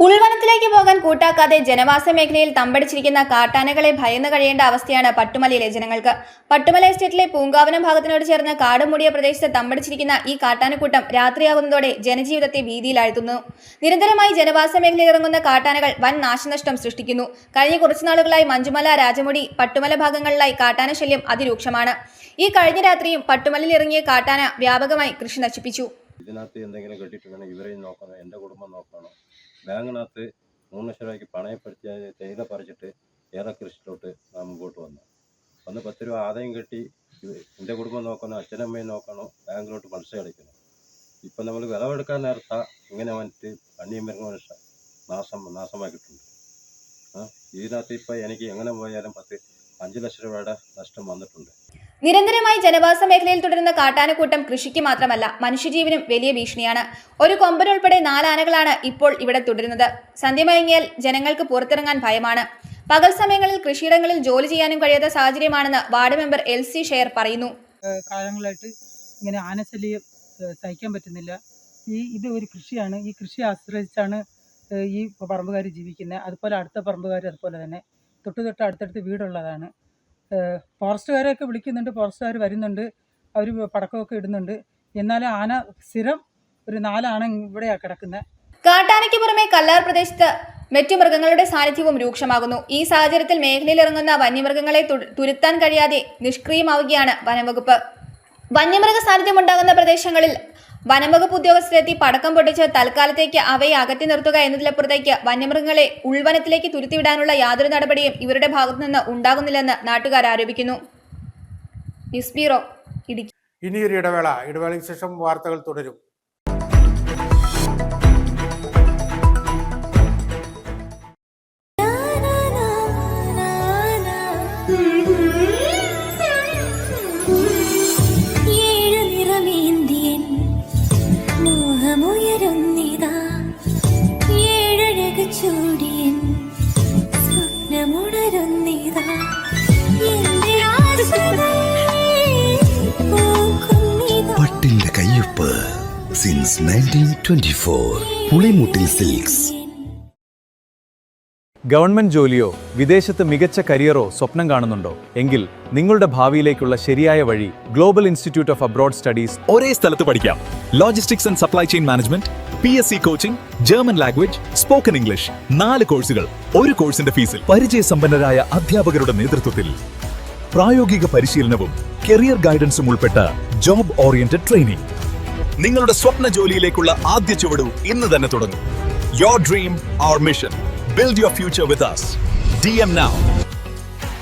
ഉൾവനത്തിലേക്ക് പോകാൻ കൂട്ടാക്കാതെ ജനവാസ മേഖലയിൽ തമ്പടിച്ചിരിക്കുന്ന കാട്ടാനകളെ ഭയന്ന് കഴിയേണ്ട അവസ്ഥയാണ് പട്ടുമലയിലെ ജനങ്ങൾക്ക്. പട്ടുമല എസ്റ്റേറ്റിലെ പൂങ്കാവനം ഭാഗത്തിനോട് ചേർന്ന് കാട് മൂടിയ പ്രദേശത്ത് തമ്പടിച്ചിരിക്കുന്ന ഈ കാട്ടാനക്കൂട്ടം രാത്രിയാകുന്നതോടെ ജനജീവിതത്തെ ഭീതിയിലാഴ്ത്തുന്നു. നിരന്തരമായി ജനവാസ മേഖലയിൽ ഇറങ്ങുന്ന കാട്ടാനകൾ വൻ നാശനഷ്ടം സൃഷ്ടിക്കുന്നു. കഴിഞ്ഞ കുറച്ചു നാളുകളായി മഞ്ചുമല, രാജമുടി, പട്ടുമല ഭാഗങ്ങളിലായി കാട്ടാന ശല്യം അതിരൂക്ഷമാണ്. ഈ കഴിഞ്ഞ രാത്രിയും പട്ടുമലയിൽ ഇറങ്ങിയ കാട്ടാന വ്യാപകമായി കൃഷി നശിപ്പിച്ചു. ഇതിനകത്ത് എന്തെങ്കിലും കെട്ടിട്ട് വേണം ഇവരെയും നോക്കണം, എൻ്റെ കുടുംബം നോക്കണം. ബാങ്കിനകത്ത് 3 ലക്ഷം രൂപയ്ക്ക് പണയപ്പെടുത്തിയ തേയില പറിച്ചിട്ട് ഏറെ കൃഷിയിലോട്ട് നാം മുമ്പോട്ട് വന്നു. 10 രൂപ ആദായം കെട്ടി എൻ്റെ കുടുംബം നോക്കണം, അച്ഛനമ്മയും നോക്കണം, ബാങ്കിലോട്ട് മത്സ്യം അടിക്കണം. ഇപ്പം നമ്മൾ വിളവെടുക്കാൻ നേരത്താ ഇങ്ങനെ വന്നിട്ട് അന്യം മൃഗ നാശമാക്കിയിട്ടുണ്ട്. ഇതിനകത്ത് ഇപ്പം എനിക്ക് എങ്ങനെ പോയാലും 5 ലക്ഷം രൂപയുടെ നഷ്ടം വന്നിട്ടുണ്ട്. നിരന്തരമായി ജനവാസ മേഖലയിൽ തുടരുന്ന കാട്ടാനക്കൂട്ടം കൃഷിക്ക് മാത്രമല്ല മനുഷ്യജീവനും വലിയ ഭീഷണിയാണ്. ഒരു കൊമ്പനുൾപ്പെടെ 4 ആനകളാണ് ഇപ്പോൾ ഇവിടെ തുടരുന്നത്. സന്ധ്യ മയങ്ങിയാൽ ജനങ്ങൾക്ക് പുറത്തിറങ്ങാൻ ഭയമാണ്. പകൽ സമയങ്ങളിൽ കൃഷിയിടങ്ങളിൽ ജോലി ചെയ്യാനും കഴിയാത്ത സാഹചര്യമാണെന്ന് വാർഡ് മെമ്പർ LC ഷെയർ പറയുന്നു. കാലങ്ങളായിട്ട് ഇങ്ങനെ ആനശല്യം സഹിക്കാൻ പറ്റുന്നില്ല. ഇത് ഒരു കൃഷിയാണ്. ഈ കൃഷി ആശ്രയിച്ചാണ് ഈ പറമ്പുകാർ ജീവിക്കുന്നത്. അതുപോലെ അടുത്ത പറമ്പുകാർ അതുപോലെ തന്നെ തൊട്ട് അടുത്തടുത്ത് വീടുള്ളതാണ്. ഫോറസ്റ്റുകാരെയൊക്കെ വിളിക്കുന്നുണ്ട്, ഫോറസ്റ്റുകാർ വരുന്നുണ്ട്, അവർ പടക്കമൊക്കെ ഇടുന്നുണ്ട്. എന്നാലും ആന സ്ഥിരം ഒരു 4 ആന ഇവിടെയാണ് കിടക്കുന്നത്. കാട്ടാനയ്ക്ക് പുറമെ കല്ലാർ പ്രദേശത്ത് മറ്റു മൃഗങ്ങളുടെ സാന്നിധ്യവും രൂക്ഷമാകുന്നു. ഈ സാഹചര്യത്തിൽ മേഖലയിൽ ഇറങ്ങുന്ന വന്യമൃഗങ്ങളെ തുരുത്താൻ കഴിയാതെ നിഷ്ക്രിയമാവുകയാണ് വനംവകുപ്പ്. വന്യമൃഗ സാന്നിധ്യം ഉണ്ടാകുന്ന പ്രദേശങ്ങളിൽ വനംവകുപ്പ് ഉദ്യോഗസ്ഥരെത്തി പടക്കം പൊട്ടിച്ച് തൽക്കാലത്തേക്ക് അവയെ അകറ്റി നിർത്തുക എന്നതിലപ്പുറത്തേക്ക് വന്യമൃഗങ്ങളെ ഉൾവനത്തിലേക്ക് തുരുത്തിവിടാനുള്ള യാതൊരു നടപടിയും ഇവരുടെ ഭാഗത്തുനിന്ന് ഉണ്ടാകുന്നില്ലെന്ന് നാട്ടുകാർ ആരോപിക്കുന്നു. News bureau, Idukki. ഇനിയൊരു ഇടവേളയ്ക്ക് ശേഷം വാർത്തകൾ തുടരും. പട്ടിന്റെ കയ്യൊപ്പ് സിൻസ് 1924 പുളിമുട്ടിൽ സിൽക്സ്. ഗവൺമെന്റ് ജോലിയോ വിദേശത്ത് മികച്ച കരിയറോ സ്വപ്നം കാണുന്നുണ്ടോ? എങ്കിൽ നിങ്ങളുടെ ഭാവിയിലേക്കുള്ള ശരിയായ വഴി global institute of abroad studies. ഒരേ സ്ഥലത്ത് പഠിക്കാം. Logistics and supply chain management, PSC coaching, German language, spoken English, 4 കോഴ്സുകൾ ഒരു കോഴ്സിന്റെ ഫീസിൽ. പരിചയസമ്പന്നരായ അധ്യാപകരുടെ നേതൃത്വത്തിൽ പ്രായോഗിക പരിശീലനവും കരിയർ ഗൈഡൻസും ഉൾപ്പെട്ട ജോബ് ഓറിയന്റഡ് ട്രെയിനിങ്. നിങ്ങളുടെ സ്വപ്ന ജോലിയിലേക്കുള്ള ആദ്യ ചുവട് ഇന്ന് തന്നെ തുടങ്ങും. Your dream, our mission. Build your future with us. DM now.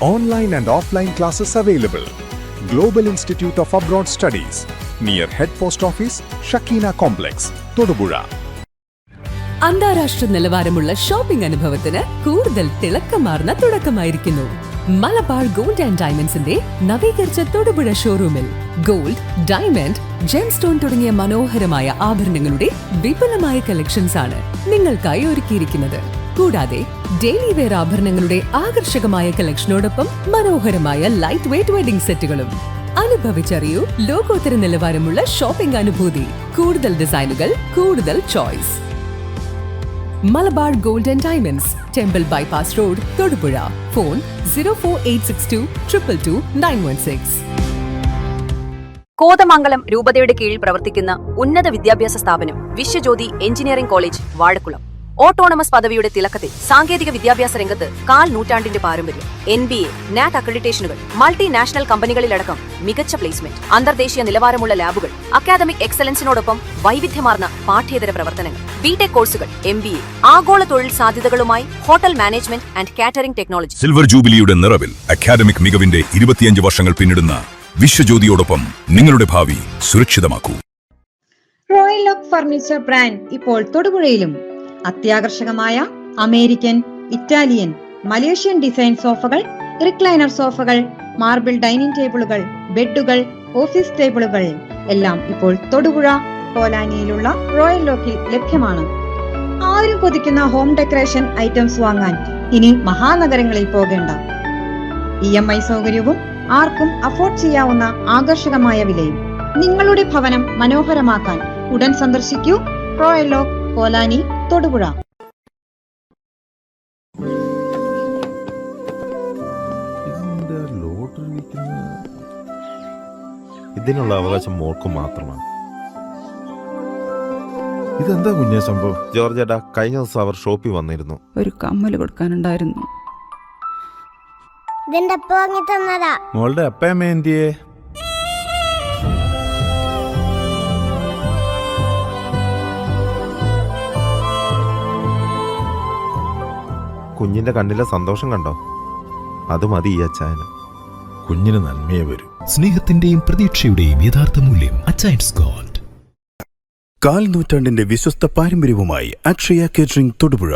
Online and offline classes available. Global Institute of Abroad Studies, near Head Post Office, Shakina Complex, Todupuzha. അന്താരാഷ്ട്ര നിലവാരമുള്ള ഷോപ്പിംഗ് അനുഭവത്തിന് കൂടുതൽ തിളക്കമാർന്ന തുടക്കമായിരിക്കുന്നു. മലബാർ ഗോൾഡ് ആൻഡ് ഡയമണ്ട്സിന്റെ നവീകരിച്ച തൊടുപുഴ ഷോറൂമിൽ ഗോൾഡ്, ഡയമണ്ട്, ജെംസ്റ്റോൺ തുടങ്ങിയ മനോഹരമായ ആഭരണങ്ങളുടെ വിപുലമായ കളക്ഷൻസ് ആണ് നിങ്ങൾക്കായി ഒരുക്കിയിരിക്കുന്നത്. കൂടാതെ ഡെയിലി വെയർ ആഭരണങ്ങളുടെ ആകർഷകമായ കളക്ഷനോടൊപ്പം മനോഹരമായ ലൈറ്റ് വെയ്റ്റ് വെഡിംഗ് സെറ്റുകളും. അനുഭവിച്ചറിയൂ ലോകോത്തര നിലവാരമുള്ള ഷോപ്പിംഗ് അനുഭൂതി. കൂടുതൽ ഡിസൈനുകൾ, കൂടുതൽ choice. Malabar gold and diamonds, temple bypass road, Thodupuzha. Phone 04862 222 916. Kothamangalam രൂപതയുടെ കീഴിൽ പ്രവർത്തിക്കുന്ന ഉന്നത വിദ്യാഭ്യാസ സ്ഥാപനം Vishwajyothi engineering college Vazhakulam. Autonomous പദവിയുടെ തിളക്കത്തിൽ സാങ്കേതിക വിദ്യാഭ്യാസ രംഗത്ത് 1/4 നൂറ്റാണ്ടിന്റെ പാരമ്പര്യം. NBA, NAT അക്രഡിറ്റേഷനുകൾ, മൾട്ടിനാഷണൽ കമ്പനികളിലടക്കം മികച്ച പ്ലേസ്മെന്റ്, അന്തർദേശീയ നിലവാരമുള്ള ലാബുകൾ, അക്കാദമിക് എക്സലൻസിനോടൊപ്പം വൈവിധ്യമാർന്ന പാഠ്യേതര പ്രവർത്തനങ്ങൾ, ബിടെക് കോഴ്സുകൾ, MBA, ആഗോള തൊഴിൽ സാധ്യതകളുമായി hotel management and catering technology. Silver ജൂബിലിയുടെ നിറവിൽ അക്കാദമിക് മികവിന്റെ 25 വർഷങ്ങൾ പിന്നിടുന്ന വിശ്വജ്യോതിയോടൊപ്പം നിങ്ങളുടെ ഭാവി സുരക്ഷിതമാക്കൂ. റോയൽ ലോക്ക് ഫർണിച്ചർ ബ്രാൻഡ് ഇപ്പോൾ തൊടുപുഴയിലും. അത്യാകർഷകമായ അമേരിക്കൻ, ഇറ്റാലിയൻ, മലേഷ്യൻ ഡിസൈൻ സോഫകൾ, റിക്ലൈനർ സോഫകൾ, മാർബിൾ ഡൈനിങ് ടേബിളുകൾ, ബെഡുകൾ, ഓഫീസ് ടേബിളുകൾ എല്ലാം ഇപ്പോൾ തൊടുപുഴ കോലാനിയിലുള്ള റോയൽ ലോക്കിൽ ലഭ്യമാണ്. ആരും കൊതിക്കുന്ന ഹോം ഡെക്കറേഷൻ ഐറ്റംസ് വാങ്ങാൻ ഇനി മഹാനഗരങ്ങളിൽ പോകേണ്ട. EMI സൗകര്യവും ആർക്കും അഫോർഡ് ചെയ്യാവുന്ന ആകർഷകമായ വിലയും. നിങ്ങളുടെ ഭവനം മനോഹരമാക്കാൻ ഉടൻ സന്ദർശിക്കൂ റോയൽ ലോക്ക് കോലാനി, തൊടുപുഴ. ഇതിനുള്ള അവകാശം മോൾക്ക് മാത്രമാണ്. ഇതെന്താ കുഞ്ഞേ സംഭവം? ജോർജേട്ടാ, കഴിഞ്ഞ ദിവസം അവർ ഷോപ്പിൽ വന്നിരുന്നു. ഒരു കമ്മൽ കൊടുക്കാനുണ്ടായിരുന്നു. മോളുടെ അപ്പയമ്മ എന്തിയേ? കുഞ്ഞിന്റെ കണ്ണിലെ സന്തോഷം കണ്ടോ? അത് മതി ഈ അച്ചായന്. കുഞ്ഞിന് നന്മയെ വരും. സ്നേഹത്തിന്റെയും പ്രതീക്ഷയുടെയും യഥാർത്ഥ മൂല്യം അച്ചയൻസ് ഗോൾഡ്. 1/4 നൂറ്റാണ്ടിന്റെ വിശ്വസ്ത പാരമ്പര്യവുമായി അക്ഷയ കേറ്ററിംഗ് തൊടുപുഴ.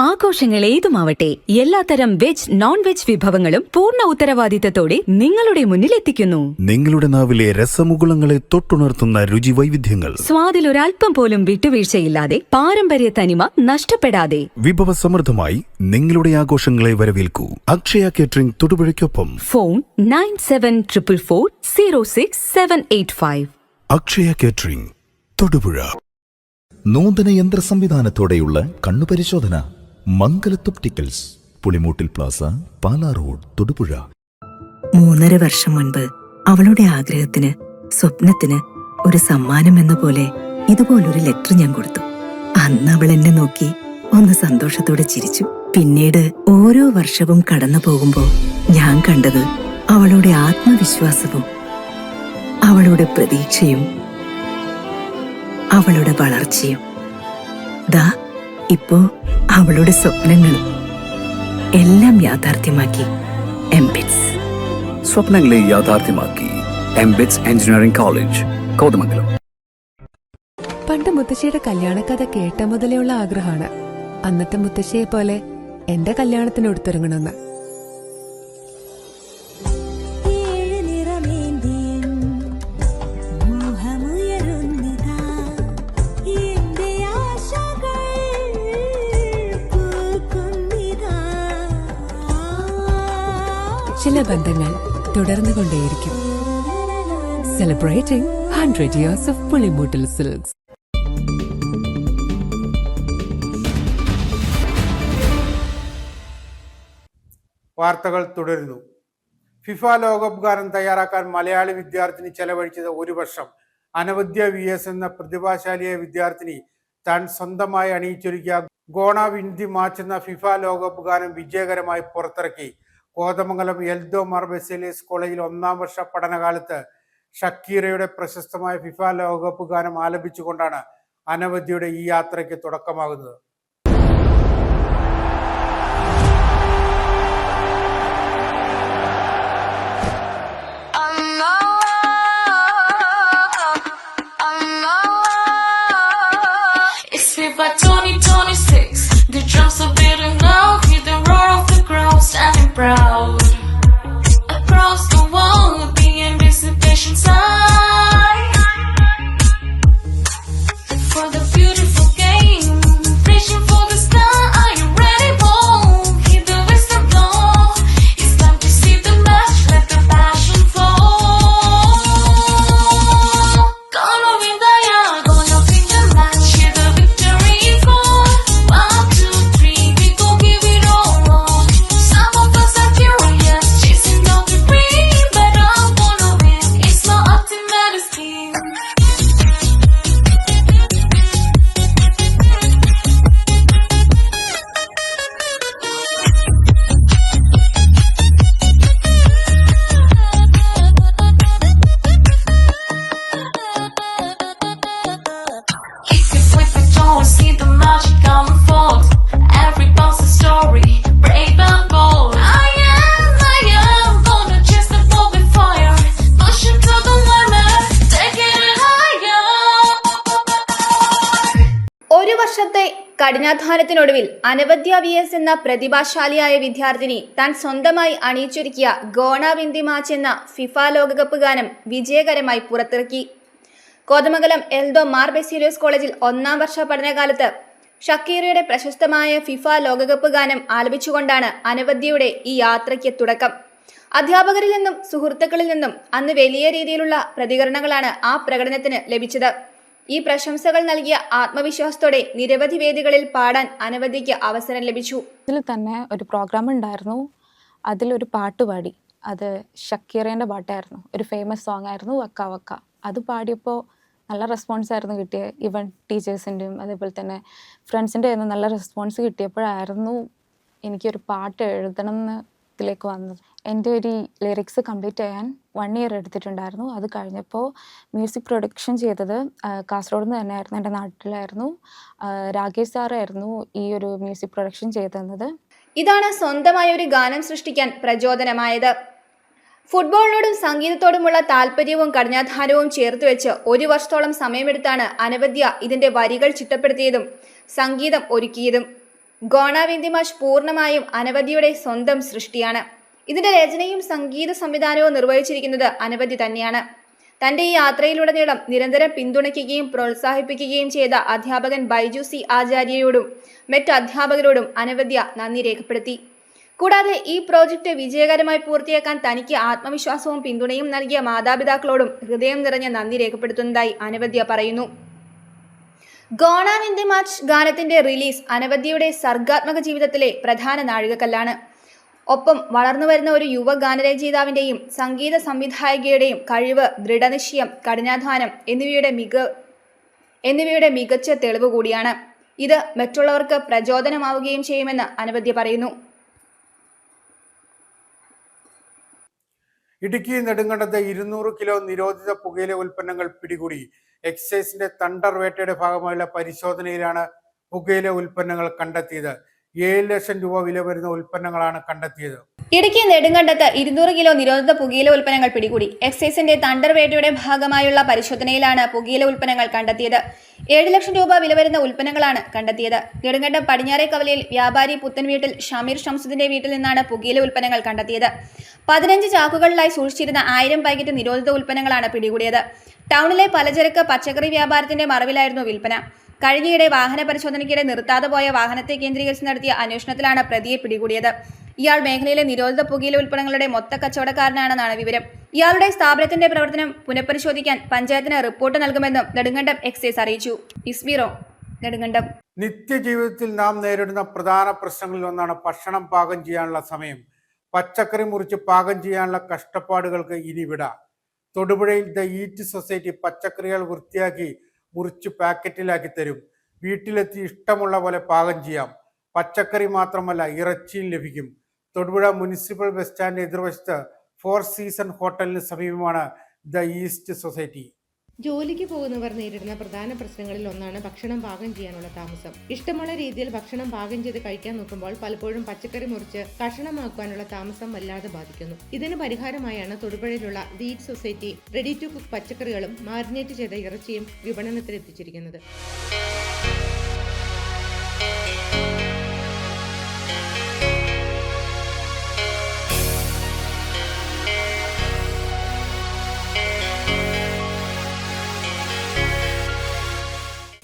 ആഘോഷങ്ങൾ ഏതുമാവട്ടെ, എല്ലാത്തരം വെജ്, നോൺ വെജ് വിഭവങ്ങളും പൂർണ്ണ ഉത്തരവാദിത്തത്തോടെ നിങ്ങളുടെ മുന്നിൽ എത്തിക്കുന്നു. നിങ്ങളുടെ നാവിലെ രസമുകുളങ്ങളെ തൊട്ടുണർത്തുന്ന രുചി വൈവിധ്യങ്ങൾ. സ്വാദിൽ ഒരൽപ്പം പോലും വിട്ടുവീഴ്ചയില്ലാതെ, പാരമ്പര്യ തനിമ നഷ്ടപ്പെടാതെ വിഭവസമൃദ്ധമായി നിങ്ങളുടെ ആഘോഷങ്ങളെ വരവേൽക്കൂ. അക്ഷയ കേറ്ററിംഗ് തൊടുപുഴയ്ക്കൊപ്പം. ഫോൺ 9744406785. അക്ഷയ കേറ്ററിംഗ് തൊടുപുഴ. നൂതന യന്ത്ര സംവിധാനത്തോടെയുള്ള കണ്ണുപരിശോധന. Mangalath opticals, Pulimoottil plaza, Pala road, Thodupuzha. 3.5 വർഷം മുൻപ് അവളുടെ ആഗ്രഹത്തിന്, സ്വപ്നത്തിന് ഒരു സമ്മാനം എന്ന പോലെ ഇതുപോലൊരു ലെറ്റർ ഞാൻ കൊടുത്തു. അന്ന് അവൾ എന്നെ നോക്കി ഒന്ന് സന്തോഷത്തോടെ ചിരിച്ചു. പിന്നീട് ഓരോ വർഷവും കടന്നു പോകുമ്പോൾ ഞാൻ കണ്ടത് അവളുടെ ആത്മവിശ്വാസവും അവളുടെ പ്രതീക്ഷയും അവളുടെ വളർച്ചയും. ദാ ഇപ്പോ അവളുടെ സ്വപ്നങ്ങളും എല്ലാം യാഥാർത്ഥ്യമാക്കി എംബിറ്റ്സ്. സ്വപ്നങ്ങളെ യാഥാർത്ഥ്യമാക്കി എംബിറ്റ്സ് എഞ്ചിനീയറിംഗ് കോളേജ്, കോതമംഗലം. പണ്ട് മുത്തശ്ശിയുടെ കല്യാണക്കഥ കേട്ട മുതലേ ഉള്ള ആഗ്രഹമാണ് അന്നത്തെ മുത്തശ്ശിയെ പോലെ എന്റെ കല്യാണത്തിന് എടുത്തിറങ്ങണമെന്ന്. ചില ബന്ധങ്ങൾ തുടർന്നുകൊണ്ടേയിരിക്കും. Celebrating 100 years of Pulimoottil silks. വാർത്തകൾ തുടരുന്നു. ഫിഫ ലോകകപ്പ് ഗാനം തയ്യാറാക്കാൻ മലയാളി വിദ്യാർത്ഥിനി ചെലവഴിച്ചത് 1 വർഷം. അനവദ്യ VS എന്ന പ്രതിഭാശാലിയായ വിദ്യാർത്ഥിനി താൻ സ്വന്തമായി അണിയിച്ചൊരുക്കിയ ഗോണ വിൻഡി മാച്ച് എന്ന ഫിഫ ലോകകപ്പ് ഗാനം വിജയകരമായി പുറത്തിറക്കി. കോതമംഗലം എൽദോ മാർ ബെസേലിയസ് കോളേജിൽ 1ാം വർഷ പഠനകാലത്ത് ഷക്കീറയുടെ പ്രശസ്തമായ ഫിഫ ലോകകപ്പ് ഗാനം ആലപിച്ചുകൊണ്ടാണ് അനവദ്യയുടെ ഈ യാത്രയ്ക്ക് തുടക്കമാകുന്നത്. FIFA 2026, the drums are beating loud, hear the roar of the crowd, standing proud across the world, the anticipation side for the beautiful game, reaching for the star. Are you ready, boy? Hear the whistle blow. It's time to see the match, let the passion flow. Gonna win the year, gonna win the match, hear the victory score. 1, 2, 3, we gon' give it all. Some of us are heroes. കഠിനാധ്വാനത്തിനൊടുവിൽ അനവദ്യ VS എന്ന പ്രതിഭാശാലിയായ വിദ്യാർത്ഥിനി താൻ സ്വന്തമായി അണിയിച്ചൊരുക്കിയ ഗോണ വിന്തി മാച്ച് എന്ന ഫിഫ ലോകകപ്പ് ഗാനം വിജയകരമായി പുറത്തിറക്കി. കോതമംഗലം എൽദോ മാർ ബെസീലിയോസ് കോളേജിൽ 1ാം വർഷ പഠനകാലത്ത് ഷക്കീറയുടെ പ്രശസ്തമായ ഫിഫ ലോകകപ്പ് ഗാനം ആലപിച്ചുകൊണ്ടാണ് അനവദ്യയുടെ ഈ യാത്രയ്ക്ക് തുടക്കം. അധ്യാപകരിൽ നിന്നും സുഹൃത്തുക്കളിൽ നിന്നും അന്ന് വലിയ രീതിയിലുള്ള പ്രതികരണങ്ങളാണ് ആ പ്രകടനത്തിന് ലഭിച്ചത്. ഈ പ്രശംസകൾ നൽകിയ ആത്മവിശ്വാസത്തോടെ നിരവധി വേദികളിൽ പാടാൻ അനവദ്യയ്ക്ക് അവസരം ലഭിച്ചു. ഇതിൽ തന്നെ ഒരു പ്രോഗ്രാം ഉണ്ടായിരുന്നു, അതിലൊരു പാട്ട് പാടി. അത് ഷക്കീറേൻ്റെ പാട്ടായിരുന്നു, ഒരു ഫേമസ് സോങ് ആയിരുന്നു വക്ക വക്ക. അത് പാടിയപ്പോൾ നല്ല റെസ്പോൺസ് ആയിരുന്നു കിട്ടിയത്. ഈവൻ ടീച്ചേഴ്സിൻ്റെയും അതേപോലെ തന്നെ ഫ്രണ്ട്സിൻ്റെ ആയിരുന്നു നല്ല റെസ്പോൺസ് കിട്ടിയപ്പോഴായിരുന്നു എനിക്കൊരു പാട്ട് എഴുതണം എന്ന് ഇതിലേക്ക് വന്നത്. എൻ്റെ ഒരു ലിറിക്സ് കംപ്ലീറ്റ് ചെയ്യാൻ 1 ഇയർ എടുത്തിട്ടുണ്ടായിരുന്നു. അത് കഴിഞ്ഞപ്പോൾ മ്യൂസിക് പ്രൊഡക്ഷൻ ചെയ്തത് കാസർഗോഡ് നിന്ന് തന്നെയായിരുന്നു, എൻ്റെ നാട്ടിലായിരുന്നു. രാകേഷ് സാറായിരുന്നു ഈ ഒരു മ്യൂസിക് പ്രൊഡക്ഷൻ ചെയ്തത്. ഇതാണ് സ്വന്തമായ ഒരു ഗാനം സൃഷ്ടിക്കാൻ പ്രചോദനമായത്. ഫുട്ബോളിനോടും സംഗീതത്തോടുമുള്ള താല്പര്യവും കഠിനാധ്വാനവും ചേർത്ത് വെച്ച് 1 വർഷത്തോളം സമയമെടുത്താണ് അനവദ്യ ഇതിൻ്റെ വരികൾ ചിട്ടപ്പെടുത്തിയതും സംഗീതം ഒരുക്കിയതും. ഗോണ വിന്തി മാച്ച് പൂർണ്ണമായും അനവദ്യയുടെ സ്വന്തം സൃഷ്ടിയാണ്. ഇതിൻ്റെ രചനയും സംഗീത സംവിധാനവും നിർവഹിച്ചിരിക്കുന്നത് അനവദ്യ തന്നെയാണ്. തൻ്റെ ഈ യാത്രയിലുടനീളം നിരന്തരം പിന്തുണയ്ക്കുകയും പ്രോത്സാഹിപ്പിക്കുകയും ചെയ്ത അധ്യാപകൻ ബൈജു സി ആചാര്യയോടും മറ്റ് അധ്യാപകരോടും അനവദ്യ നന്ദി രേഖപ്പെടുത്തി. കൂടാതെ ഈ പ്രോജക്റ്റ് വിജയകരമായി പൂർത്തിയാക്കാൻ തനിക്ക് ആത്മവിശ്വാസവും പിന്തുണയും നൽകിയ മാതാപിതാക്കളോടും ഹൃദയം നിറഞ്ഞ നന്ദി രേഖപ്പെടുത്തുന്നതായി അനവദ്യ പറയുന്നു. ഗോണ വിന്തി മാച്ച് ഗാനത്തിന്റെ റിലീസ് അനവദ്യയുടെ സർഗാത്മക ജീവിതത്തിലെ പ്രധാന നാഴികക്കല്ലാണ്. ഒപ്പം വളർന്നുവരുന്ന ഒരു യുവ ഗാനരചയിതാവിൻ്റെയും സംഗീത സംവിധായകയുടെയും കഴിവ്, ദൃഢനിശ്ചയം, കഠിനാധ്വാനം എന്നിവയുടെ മികച്ച തെളിവ് കൂടിയാണ്. ഇത് മറ്റുള്ളവർക്ക് പ്രചോദനമാവുകയും ചെയ്യുമെന്ന് അനവദ്യ പറയുന്നു. ഇടുക്കി നെടുങ്കണ്ടത്ത് 200 കിലോ നിരോധിത പുകയില ഉൽപ്പന്നങ്ങൾ പിടികൂടി. എക്സൈസിന്റെ തണ്ടർ വേട്ടയുടെ ഭാഗമായുള്ള പരിശോധനയിലാണ് പുകയില ഉൽപ്പന്നങ്ങൾ കണ്ടെത്തിയത്. 7 ലക്ഷം രൂപ വില വരുന്ന ഉൽപ്പന്നങ്ങളാണ് കണ്ടെത്തിയത്. ഇടുക്കി നെടുങ്കണ്ടത്ത് 200 കിലോ നിരോധിത പുകയില ഉൽപ്പന്നങ്ങൾ പിടികൂടി. എക്സൈസിന്റെ തണ്ടർ വേട്ടയുടെ ഭാഗമായുള്ള പരിശോധനയിലാണ് പുകയില ഉൽപ്പന്നങ്ങൾ കണ്ടെത്തിയത്. 7 ലക്ഷം രൂപ വില വരുന്ന ഉൽപ്പന്നങ്ങളാണ് കണ്ടെത്തിയത്. നെടുങ്കണ്ടം പടിഞ്ഞാറേ കവലയിൽ വ്യാപാരി പുത്തൻ വീട്ടിൽ ഷമീർ ഷംസുദ്ദീന്റെ വീട്ടിൽ നിന്നാണ് പുകയില ഉൽപ്പന്നങ്ങൾ കണ്ടെത്തിയത്. 15 ചാക്കുകളിലായി സൂക്ഷിച്ചിരുന്ന 1000 പാക്കറ്റ് നിരോധിത ഉൽപ്പന്നങ്ങളാണ് പിടികൂടിയത്. ടൗണിലെ പലചരക്ക് പച്ചക്കറി വ്യാപാരത്തിന്റെ മറവിലായിരുന്നു വിൽപ്പന. കഴിഞ്ഞയിടെ വാഹന പരിശോധനയ്ക്കിടെ നിർത്താതെ പോയ വാഹനത്തെ കേന്ദ്രീകരിച്ച് നടത്തിയ അന്വേഷണത്തിലാണ് പ്രതിയെ പിടികൂടിയത്. ഇയാൾ മേഖലയിലെ നിരോധിത പുകയില ഉൽപ്പന്നങ്ങളുടെ മൊത്ത കച്ചവടക്കാരനാണെന്നാണ് വിവരം. ഇയാളുടെ സ്ഥാപനത്തിന്റെ പ്രവർത്തനം പുനഃപരിശോധിക്കാൻ പഞ്ചായത്തിന് റിപ്പോർട്ട് നൽകുമെന്നും നെടുങ്കണ്ടം എക്സൈസ് അറിയിച്ചു. ഇസ്മീറോ, നെടുങ്കണ്ടം. നിത്യജീവിതത്തിൽ നാം നേരിടുന്ന പ്രധാന പ്രശ്നങ്ങളിൽ ഒന്നാണ് ഭക്ഷണം പാകം ചെയ്യാനുള്ള സമയം. പച്ചക്കറി മുറിച്ച് പാകം ചെയ്യാനുള്ള കഷ്ടപ്പാടുകൾക്ക് ഇനി വിട. തൊടുപുഴയിൽ ദ ഈറ്റ് സൊസൈറ്റി പച്ചക്കറികൾ വൃത്തിയാക്കി മുറിച്ച് പാക്കറ്റിലാക്കി തരും. വീട്ടിലെത്തി ഇഷ്ടമുള്ള പോലെ പാകം ചെയ്യാം. പച്ചക്കറി മാത്രമല്ല, ഇറച്ചിയും ലഭിക്കും. തൊടുപുഴ മുനിസിപ്പൽ ബസ് സ്റ്റാൻഡ് എതിർവശത്ത് 4 സീസൺ ഹോട്ടലിന് സമീപമാണ് ദ ഈസ്റ്റ് സൊസൈറ്റി. ജോലിക്ക് പോകുന്നവർ നേരിടുന്ന പ്രധാന പ്രശ്നങ്ങളിൽ ഒന്നാണ് ഭക്ഷണം പാകം ചെയ്യാനുള്ള താമസം. ഇഷ്ടമുള്ള രീതിയിൽ ഭക്ഷണം പാകം ചെയ്ത് കഴിക്കാൻ നോക്കുമ്പോൾ പലപ്പോഴും പച്ചക്കറി മുറിച്ച് കഷണമാക്കാനുള്ള താമസം വല്ലാതെ ബാധിക്കുന്നു. ഇതിന് പരിഹാരമായാണ് തൊടുപുഴയിലുള്ള the eat society ready to cook പച്ചക്കറികളും മാരിനേറ്റ് ചെയ്ത ഇറച്ചിയും വിപണനത്തിൽ എത്തിച്ചിരിക്കുന്നത്.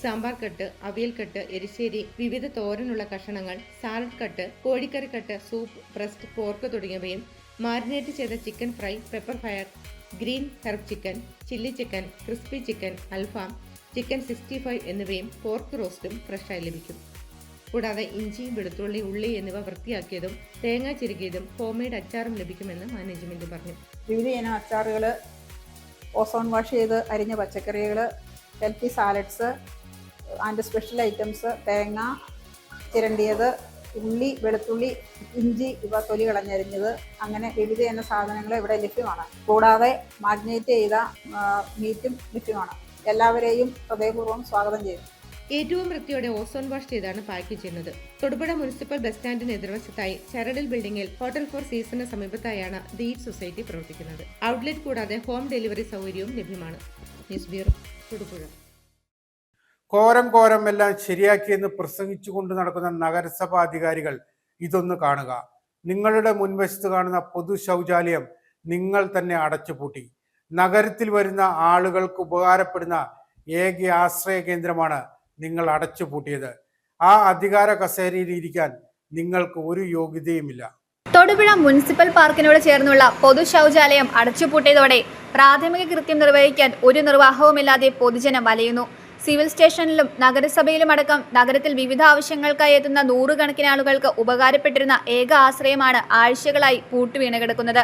സാമ്പാർ കട്ട്, അവിയൽ കട്ട്, എരിശ്ശേരി, വിവിധ തോരനുള്ള കഷണങ്ങൾ, സാലഡ് കട്ട്, കോഴിക്കറി കട്ട്, സൂപ്പ്, ബ്രസ്റ്റ്, പോർക്ക് തുടങ്ങിയവയും മാരിനേറ്റ് ചെയ്ത chicken fry, pepper fire, green herb chicken, chilli chicken, crispy chicken, അൽഫാം, ചിക്കൻ 65 എന്നിവയും പോർക്ക് റോസ്റ്റും ഫ്രഷായി ലഭിക്കും. കൂടാതെ ഇഞ്ചി, വെളുത്തുള്ളി, ഉള്ളി എന്നിവ വൃത്തിയാക്കിയതും തേങ്ങ ചിരുകിയതും ഹോംമെയ്ഡ് അച്ചാറും ലഭിക്കുമെന്ന് മാനേജ്മെന്റ് പറഞ്ഞു. വിവിധ ഇനം അച്ചാറുകൾ, ഓസോൺ വാഷ് ചെയ്ത് അരിഞ്ഞ പച്ചക്കറികൾ, healthy salads and special items, തേങ്ങ ചിരണ്ടിയത്, ഉള്ളി, വെളുത്തുള്ളി, ഇഞ്ചി ഇവ തൊലി കളഞ്ഞരിഞ്ഞത്, അങ്ങനെ വിവിധ ഇനം സാധനങ്ങൾ ഇവിടെ ലഭ്യമാണ്. കൂടാതെ മാഗ്നേറ്റ് ചെയ്ത മീറ്റും ലഭ്യമാണ്. എല്ലാവരെയും ഹൃദയപൂർവ്വം സ്വാഗതം ചെയ്യുന്നു. ഏറ്റവും വൃത്തിയോടെ ഓസോൺ വാഷ് ചെയ്താണ് പാക്ക് ചെയ്യുന്നത്. തൊടുപുഴ മുനിസിപ്പൽ ബസ് സ്റ്റാൻഡിന് എതിർവശത്തായി ചരടിൽ ബിൽഡിംഗിൽ ഹോട്ടൽ 4 സീസണിന് സമീപത്തായാണ് ദി ഈറ്റ് സൊസൈറ്റി പ്രവർത്തിക്കുന്നത്. ഔട്ട്ലെറ്റ് കൂടാതെ ഹോം ഡെലിവറി സൗകര്യവും ലഭ്യമാണ്. News bureau, Thodupuzha. കോരം എല്ലാം ശരിയാക്കിയെന്ന് പ്രസംഗിച്ചുകൊണ്ട് നടക്കുന്ന നഗരസഭാ അധികാരികൾ ഇതൊന്ന് കാണുക. നിങ്ങളുടെ മുൻവശത്ത് കാണുന്ന പൊതു ശൗചാലയം നിങ്ങൾ തന്നെ അടച്ചുപൂട്ടി. നഗരത്തിൽ വരുന്ന ആളുകൾക്ക് ഉപകാരപ്പെടുന്ന ഏക ആശ്രയ കേന്ദ്രമാണ് നിങ്ങൾ അടച്ചുപൂട്ടിയത്. ആ അധികാര കസേരയിൽ ഇരിക്കാൻ നിങ്ങൾക്ക് ഒരു യോഗ്യതയുമില്ല. തൊടുപുഴ മുനിസിപ്പൽ പാർക്കിനോട് ചേർന്നുള്ള പൊതു ശൗചാലയം അടച്ചുപൂട്ടിയതോടെ പ്രാഥമിക കൃത്യം നിർവഹിക്കാൻ ഒരു നിർവാഹവുമില്ലാതെ പൊതുജനം വലയുന്നു. സിവിൽ സ്റ്റേഷനിലും നഗരസഭയിലുമടക്കം നഗരത്തിൽ വിവിധ ആവശ്യങ്ങൾക്കായി എത്തുന്ന നൂറുകണക്കിന് ആളുകൾക്ക് ഉപകാരപ്പെട്ടിരുന്ന ഏക ആശ്രയമാണ് ആഴ്ചകളായി പൂട്ടുവീണ് കിടക്കുന്നത്.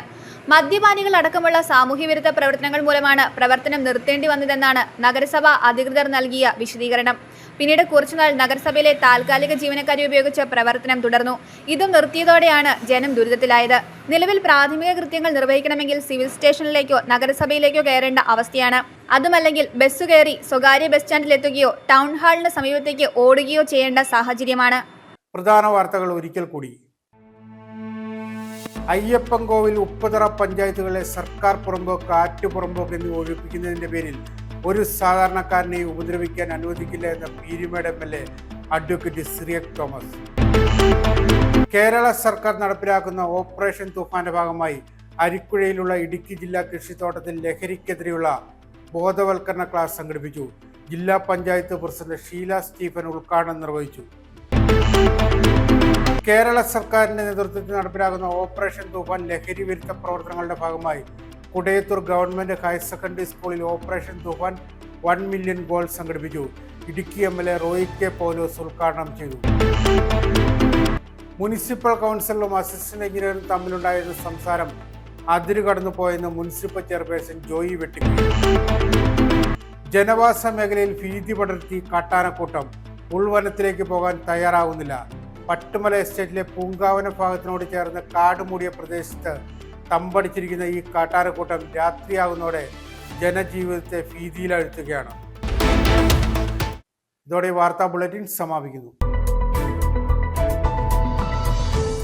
മദ്യപാനികൾ അടക്കമുള്ള സാമൂഹ്യവിരുദ്ധ പ്രവർത്തനങ്ങൾ മൂലമാണ് പ്രവർത്തനം നിർത്തേണ്ടി വന്നതെന്നാണ് നഗരസഭ അധികൃതർ നൽകിയ വിശദീകരണം. പിന്നീട് കുറച്ചുനാൾ നഗരസഭയിലെ താൽക്കാലിക ജീവനക്കാരെ ഉപയോഗിച്ച് പ്രവർത്തനം തുടർന്നു. ഇതും നിർത്തിയതോടെയാണ് ജനം ദുരിതത്തിലായത്. നിലവിൽ പ്രാഥമിക കൃത്യങ്ങൾ നിർവഹിക്കണമെങ്കിൽ സിവിൽ സ്റ്റേഷനിലേക്കോ നഗരസഭയിലേക്കോ കയറേണ്ട അവസ്ഥയാണ്. അതുമല്ലെങ്കിൽ ബസ് കയറി സ്വകാര്യ ബസ് സ്റ്റാൻഡിലെത്തുകയോ ടൗൺ ഹാളിന് സമീപത്തേക്ക് ഓടുകയോ ചെയ്യേണ്ട സാഹചര്യമാണ്. പ്രധാന വാർത്തകൾ ഒരിക്കൽ കൂടി. അയ്യപ്പൻകോവിൽ ഉപ്പുതറ പഞ്ചായത്തുകളെ സർക്കാർ പുറമ്പോക്ക്, ആറ്റുപുറമ്പോക്ക് എന്നിവ ഒഴിപ്പിക്കുന്നതിന്റെ പേരിൽ ഒരു സാധാരണക്കാരനെ ഉപദ്രവിക്കാൻ അനുവദിക്കില്ല എന്ന പീരുമേട് MLA അഡ്വക്കേറ്റ് സിറിയക് തോമസ്. കേരള സർക്കാർ നടപ്പിലാക്കുന്ന ഓപ്പറേഷൻ തൂഫാന്റെ ഭാഗമായി അരിക്കുഴയിലുള്ള ഇടുക്കി ജില്ലാ കൃഷിത്തോട്ടത്തിൽ ലഹരിക്കെതിരെയുള്ള ബോധവൽക്കരണ ക്ലാസ് സംഘടിപ്പിച്ചു. ജില്ലാ പഞ്ചായത്ത് പ്രസിഡന്റ് ഷീല സ്റ്റീഫൻ ഉദ്ഘാടനം നിർവഹിച്ചു. കേരള സർക്കാരിന്റെ നേതൃത്വത്തിൽ നടപ്പിലാക്കുന്ന ഓപ്പറേഷൻ തൂഫാൻ ലഹരി വിരുദ്ധ പ്രവർത്തനങ്ങളുടെ ഭാഗമായി കുടയത്തൂർ ഗവൺമെന്റ് ഹയർ സെക്കൻഡറി സ്കൂളിൽ ഓപ്പറേഷൻ തൂഫാൻ 1 മില്യൺ ഗോൾ സംഘടിപ്പിച്ചു. ഇടുക്കി MLA റോയി കെ പൗലോസ് ഉദ്ഘാടനം ചെയ്തു. മുനിസിപ്പൽ കൗൺസിലറും അസിസ്റ്റന്റ് എഞ്ചിനീയറും തമ്മിലുണ്ടായിരുന്ന സംസാരം അതിരുകടന്നു പോയെന്ന് മുനിസിപ്പൽ ചെയർപേഴ്സൺ ജോയി വെട്ടിക്കുഴി. ജനവാസ മേഖലയിൽ ഭീതി പടർത്തി കാട്ടാനക്കൂട്ടം ഉൾവനത്തിലേക്ക് പോകാൻ തയ്യാറാവുന്നില്ല. പട്ടുമല എസ്റ്റേറ്റിലെ പൂങ്കാവന ഭാഗത്തിനോട് ചേർന്ന് കാട് മൂടിയ പ്രദേശത്ത് തമ്പടിച്ചിരിക്കുന്ന ഈ കാട്ടാനക്കൂട്ടം രാത്രിയാകുന്നതോടെ ജനജീവിതത്തെ ഭീതിയിലാഴ്ത്തുകയാണ്. ഇതോടെ വാർത്താ ബുള്ളറ്റിൻ സമാപിക്കുന്നു.